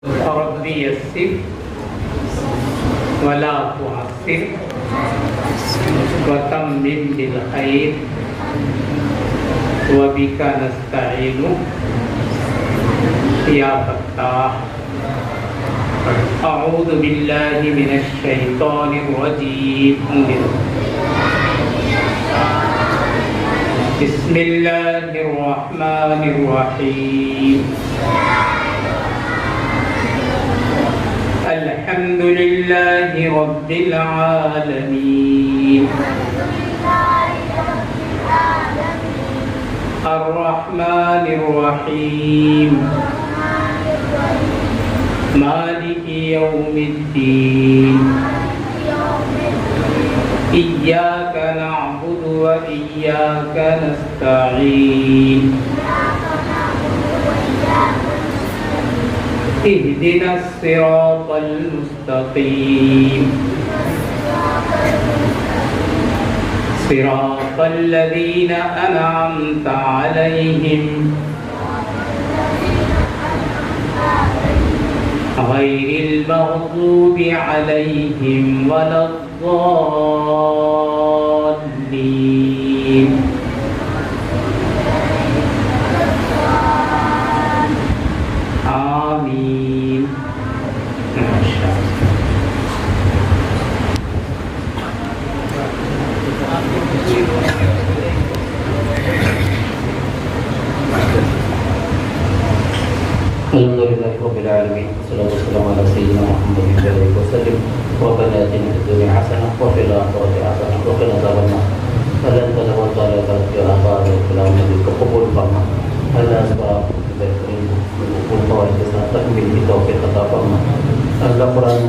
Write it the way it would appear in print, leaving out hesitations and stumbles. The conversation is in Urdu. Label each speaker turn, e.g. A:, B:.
A: رب يسر ولا تعسر وتمم بالخير وبك نستعين يا فتاح. أعوذ بالله من الشيطان الرجيم. بسم الله الرحمن الرحيم. الحمد لله رب العالمين الرحمن الرحيم مالك يوم الدين إياك نعبد وإياك نستعين اهدنا الصراط المستقيم صراط الذين أنعمت عليهم غير المغضوب عليهم ولا الضالين. آمين.
B: الحمدلله رب العالمين والصلاة والسلام على سيدنا محمد وعلى وسلم. ربنا آتنا في الدنيا حسنة وفي الآخرة حسنة وقنا عذاب النار. فلن تزول طالبات في آخر الكلام الذي قبول فرما ألا أسباب من فوائد تكمل بتوفيق عطا فرما. ألا قرآن